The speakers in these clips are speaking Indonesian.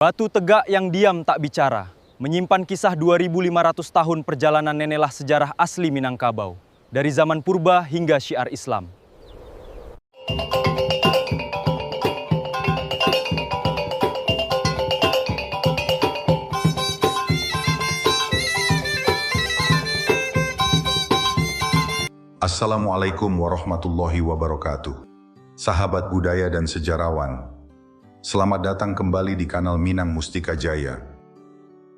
Batu tegak yang diam tak bicara, menyimpan kisah 2.500 tahun perjalanan nenelah sejarah asli Minangkabau, dari zaman purba hingga syiar Islam. Assalamualaikum warahmatullahi wabarakatuh. Sahabat budaya dan sejarawan, selamat datang kembali di kanal Minang Mustika Jaya.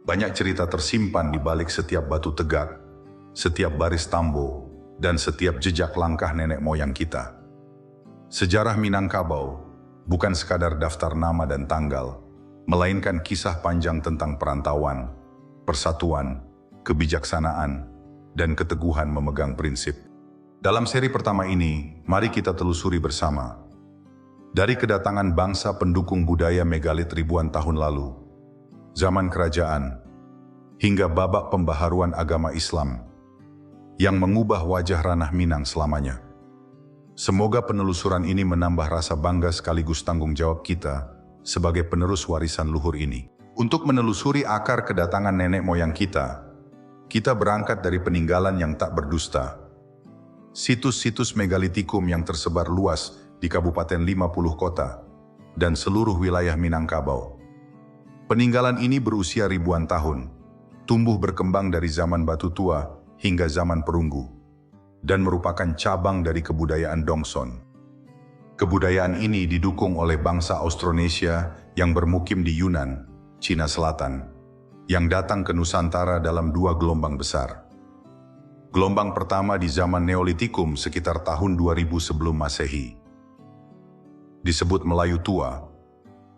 Banyak cerita tersimpan di balik setiap batu tegak, setiap baris tambo, dan setiap jejak langkah nenek moyang kita. Sejarah Minangkabau bukan sekadar daftar nama dan tanggal, melainkan kisah panjang tentang perantauan, persatuan, kebijaksanaan, dan keteguhan memegang prinsip. Dalam seri pertama ini, mari kita telusuri bersama. Dari kedatangan bangsa pendukung budaya megalit ribuan tahun lalu, zaman kerajaan, hingga babak pembaharuan agama Islam yang mengubah wajah ranah Minang selamanya. Semoga penelusuran ini menambah rasa bangga sekaligus tanggung jawab kita sebagai penerus warisan luhur ini. Untuk menelusuri akar kedatangan nenek moyang kita berangkat dari peninggalan yang tak berdusta. Situs-situs megalitikum yang tersebar luas di Kabupaten 50 kota dan seluruh wilayah Minangkabau. Peninggalan ini berusia ribuan tahun, tumbuh berkembang dari zaman batu tua hingga zaman perunggu, dan merupakan cabang dari kebudayaan Dongson. Kebudayaan ini didukung oleh bangsa Austronesia yang bermukim di Yunan, Cina Selatan, yang datang ke Nusantara dalam dua gelombang besar. Gelombang pertama di zaman Neolitikum sekitar tahun 2000 sebelum Masehi. Disebut Melayu Tua,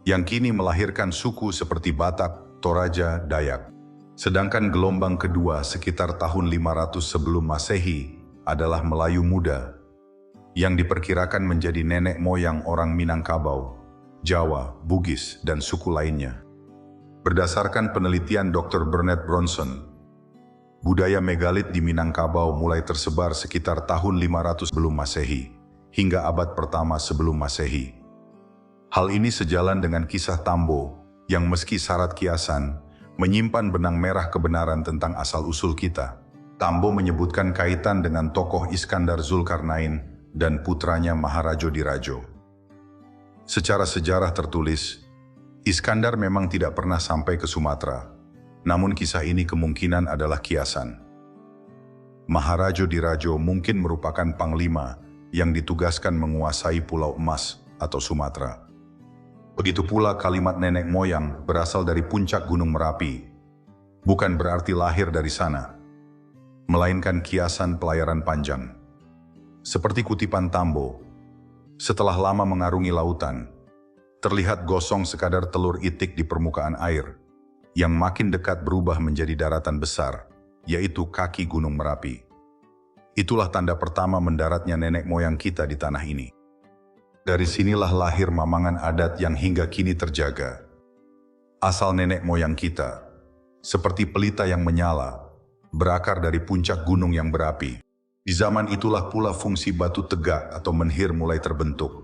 yang kini melahirkan suku seperti Batak, Toraja, Dayak. Sedangkan gelombang kedua sekitar tahun 500 sebelum Masehi adalah Melayu Muda, yang diperkirakan menjadi nenek moyang orang Minangkabau, Jawa, Bugis, dan suku lainnya. Berdasarkan penelitian Dr. Bernard Bronson, budaya megalit di Minangkabau mulai tersebar sekitar tahun 500 sebelum Masehi, hingga abad pertama sebelum Masehi. Hal ini sejalan dengan kisah Tambo, yang meski syarat kiasan, menyimpan benang merah kebenaran tentang asal-usul kita. Tambo menyebutkan kaitan dengan tokoh Iskandar Zulkarnain dan putranya Maharajo Dirajo. Secara sejarah tertulis, Iskandar memang tidak pernah sampai ke Sumatera. Namun kisah ini kemungkinan adalah kiasan. Maharajo Dirajo mungkin merupakan panglima yang ditugaskan menguasai Pulau Emas atau Sumatera. Begitu pula kalimat nenek moyang berasal dari puncak Gunung Merapi. Bukan berarti lahir dari sana, melainkan kiasan pelayaran panjang. Seperti kutipan Tambo, setelah lama mengarungi lautan, terlihat gosong sekadar telur itik di permukaan air, yang makin dekat berubah menjadi daratan besar, yaitu kaki Gunung Merapi. Itulah tanda pertama mendaratnya nenek moyang kita di tanah ini. Dari sinilah lahir mamangan adat yang hingga kini terjaga. Asal nenek moyang kita, seperti pelita yang menyala, berakar dari puncak gunung yang berapi. Di zaman itulah pula fungsi batu tegak atau menhir mulai terbentuk.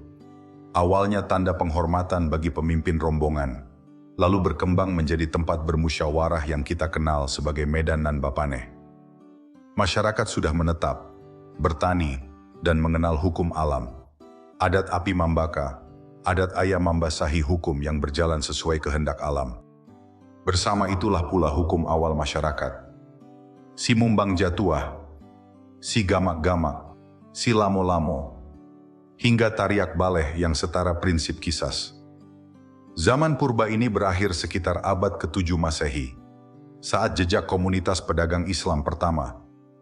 Awalnya tanda penghormatan bagi pemimpin rombongan, lalu berkembang menjadi tempat bermusyawarah yang kita kenal sebagai Medan Nan Bapaneh. Masyarakat sudah menetap, bertani, dan mengenal hukum alam. Adat api mambaka, adat ayam membasahi hukum yang berjalan sesuai kehendak alam. Bersama itulah pula hukum awal masyarakat. Si mumbang jatuah, si gamak-gamak, si lamo-lamo, hingga tariak baleh yang setara prinsip kisas. Zaman purba ini berakhir sekitar abad ke-7 Masehi, saat jejak komunitas pedagang Islam pertama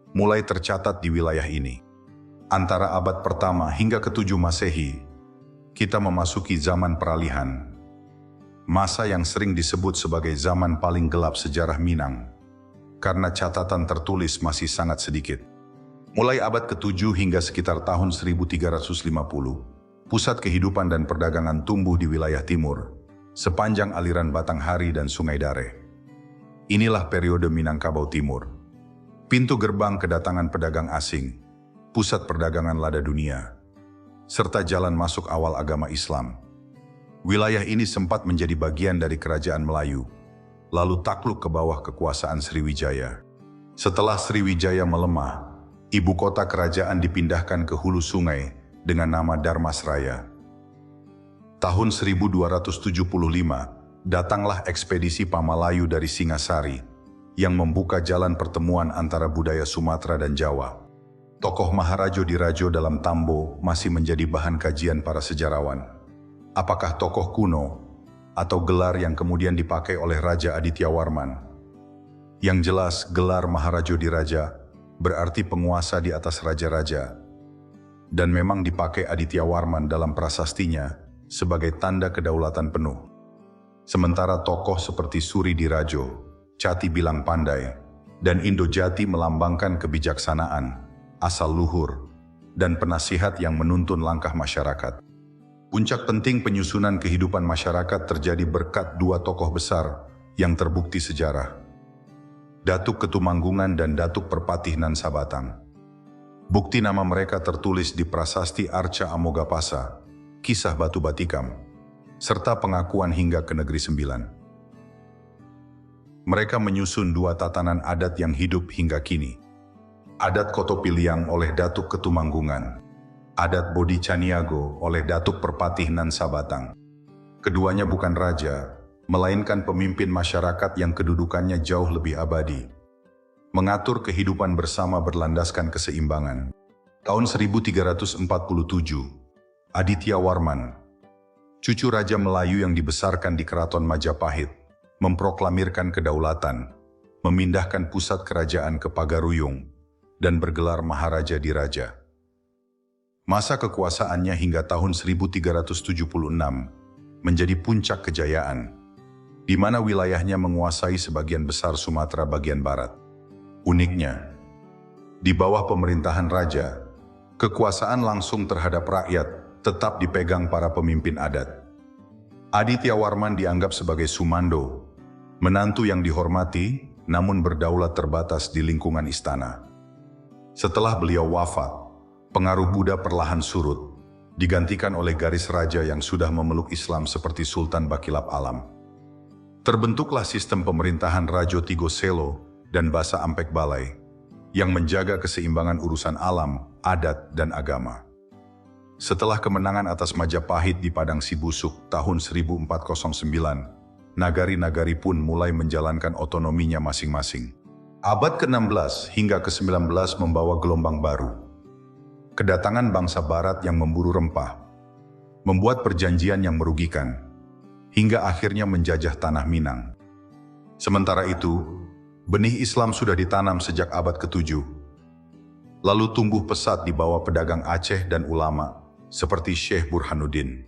mulai tercatat di wilayah ini. Antara abad pertama hingga ke-7 Masehi, kita memasuki zaman peralihan, masa yang sering disebut sebagai zaman paling gelap sejarah Minang, karena catatan tertulis masih sangat sedikit. Mulai abad ke-7 hingga sekitar tahun 1350, pusat kehidupan dan perdagangan tumbuh di wilayah timur, sepanjang aliran Batanghari dan Sungai Dare. Inilah periode Minangkabau Timur, pintu gerbang kedatangan pedagang asing, pusat perdagangan lada dunia, serta jalan masuk awal agama Islam. Wilayah ini sempat menjadi bagian dari kerajaan Melayu, lalu takluk ke bawah kekuasaan Sriwijaya. Setelah Sriwijaya melemah, ibu kota kerajaan dipindahkan ke hulu sungai dengan nama Dharmasraya. Tahun 1275, datanglah ekspedisi Pamalayu dari Singasari yang membuka jalan pertemuan antara budaya Sumatera dan Jawa. Tokoh Maharajo Dirajo dalam Tambo masih menjadi bahan kajian para sejarawan. Apakah tokoh kuno atau gelar yang kemudian dipakai oleh Raja Aditya Warman? Yang jelas, gelar Maharajo Diraja berarti penguasa di atas raja-raja, dan memang dipakai Aditya Warman dalam prasastinya sebagai tanda kedaulatan penuh. Sementara tokoh seperti Suri Dirajo, Cati Bilang Pandai, dan Indojati melambangkan kebijaksanaan, asal luhur, dan penasihat yang menuntun langkah masyarakat. Puncak penting penyusunan kehidupan masyarakat terjadi berkat dua tokoh besar yang terbukti sejarah, Datuk Ketumanggungan dan Datuk Perpatih Nan Sabatang. Bukti nama mereka tertulis di Prasasti Arca Amogapasa, Kisah Batu Batikam, serta pengakuan hingga ke Negeri Sembilan. Mereka menyusun dua tatanan adat yang hidup hingga kini. Adat Kotopiliang oleh Datuk Ketumanggungan, adat Bodi Caniago oleh Datuk Perpatih Nan Sabatang. Keduanya bukan raja, melainkan pemimpin masyarakat yang kedudukannya jauh lebih abadi. Mengatur kehidupan bersama berlandaskan keseimbangan. Tahun 1347, Aditya Warman, cucu Raja Melayu yang dibesarkan di Keraton Majapahit, memproklamirkan kedaulatan, memindahkan pusat kerajaan ke Pagaruyung, dan bergelar Maharaja Diraja. Masa kekuasaannya hingga tahun 1376 menjadi puncak kejayaan, di mana wilayahnya menguasai sebagian besar Sumatera bagian barat. Uniknya, di bawah pemerintahan raja, kekuasaan langsung terhadap rakyat tetap dipegang para pemimpin adat. Aditya Warman dianggap sebagai sumando, menantu yang dihormati namun berdaulat terbatas di lingkungan istana. Setelah beliau wafat, pengaruh Buddha perlahan surut, digantikan oleh garis raja yang sudah memeluk Islam seperti Sultan Bakilap Alam. Terbentuklah sistem pemerintahan Rajo Tigo Selo dan Basa Ampek Balai, yang menjaga keseimbangan urusan alam, adat, dan agama. Setelah kemenangan atas Majapahit di Padang Sibusuk tahun 1409, nagari-nagari pun mulai menjalankan otonominya masing-masing. Abad ke-16 hingga ke-19 membawa gelombang baru. Kedatangan bangsa barat yang memburu rempah, membuat perjanjian yang merugikan, hingga akhirnya menjajah tanah Minang. Sementara itu, benih Islam sudah ditanam sejak abad ke-7, lalu tumbuh pesat di bawah pedagang Aceh dan ulama seperti Syekh Burhanuddin.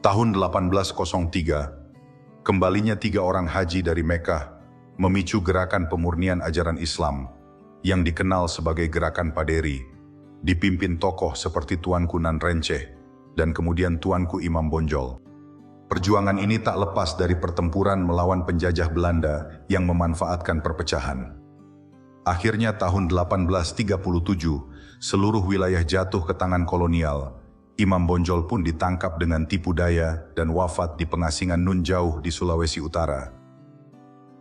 Tahun 1803, kembalinya 3 orang haji dari Mekah memicu gerakan pemurnian ajaran Islam yang dikenal sebagai Gerakan Paderi, dipimpin tokoh seperti Tuanku Nan Renceh dan kemudian Tuanku Imam Bonjol. Perjuangan ini tak lepas dari pertempuran melawan penjajah Belanda yang memanfaatkan perpecahan. Akhirnya tahun 1837, seluruh wilayah jatuh ke tangan kolonial. Imam Bonjol pun ditangkap dengan tipu daya dan wafat di pengasingan Nun Jauh di Sulawesi Utara.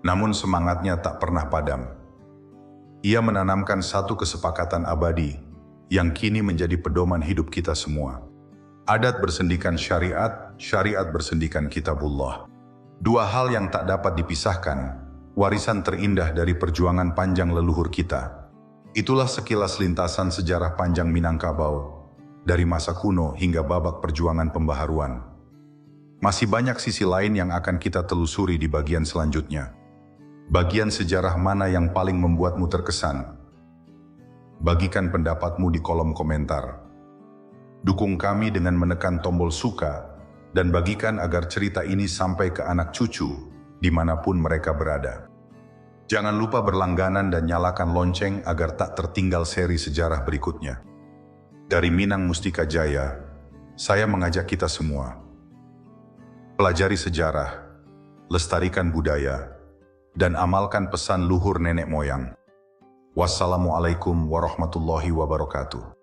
Namun semangatnya tak pernah padam. Ia menanamkan satu kesepakatan abadi yang kini menjadi pedoman hidup kita semua. Adat bersendikan syariat, syariat bersendikan kitabullah. Dua hal yang tak dapat dipisahkan, warisan terindah dari perjuangan panjang leluhur kita. Itulah sekilas lintasan sejarah panjang Minangkabau, dari masa kuno hingga babak perjuangan pembaharuan. Masih banyak sisi lain yang akan kita telusuri di bagian selanjutnya. Bagian sejarah mana yang paling membuatmu terkesan? Bagikan pendapatmu di kolom komentar. Dukung kami dengan menekan tombol suka dan bagikan agar cerita ini sampai ke anak cucu dimanapun mereka berada. Jangan lupa berlangganan dan nyalakan lonceng agar tak tertinggal seri sejarah berikutnya. Dari Minang Mustika Jaya, saya mengajak kita semua. Pelajari sejarah, lestarikan budaya, dan amalkan pesan luhur nenek moyang. Wassalamualaikum warahmatullahi wabarakatuh.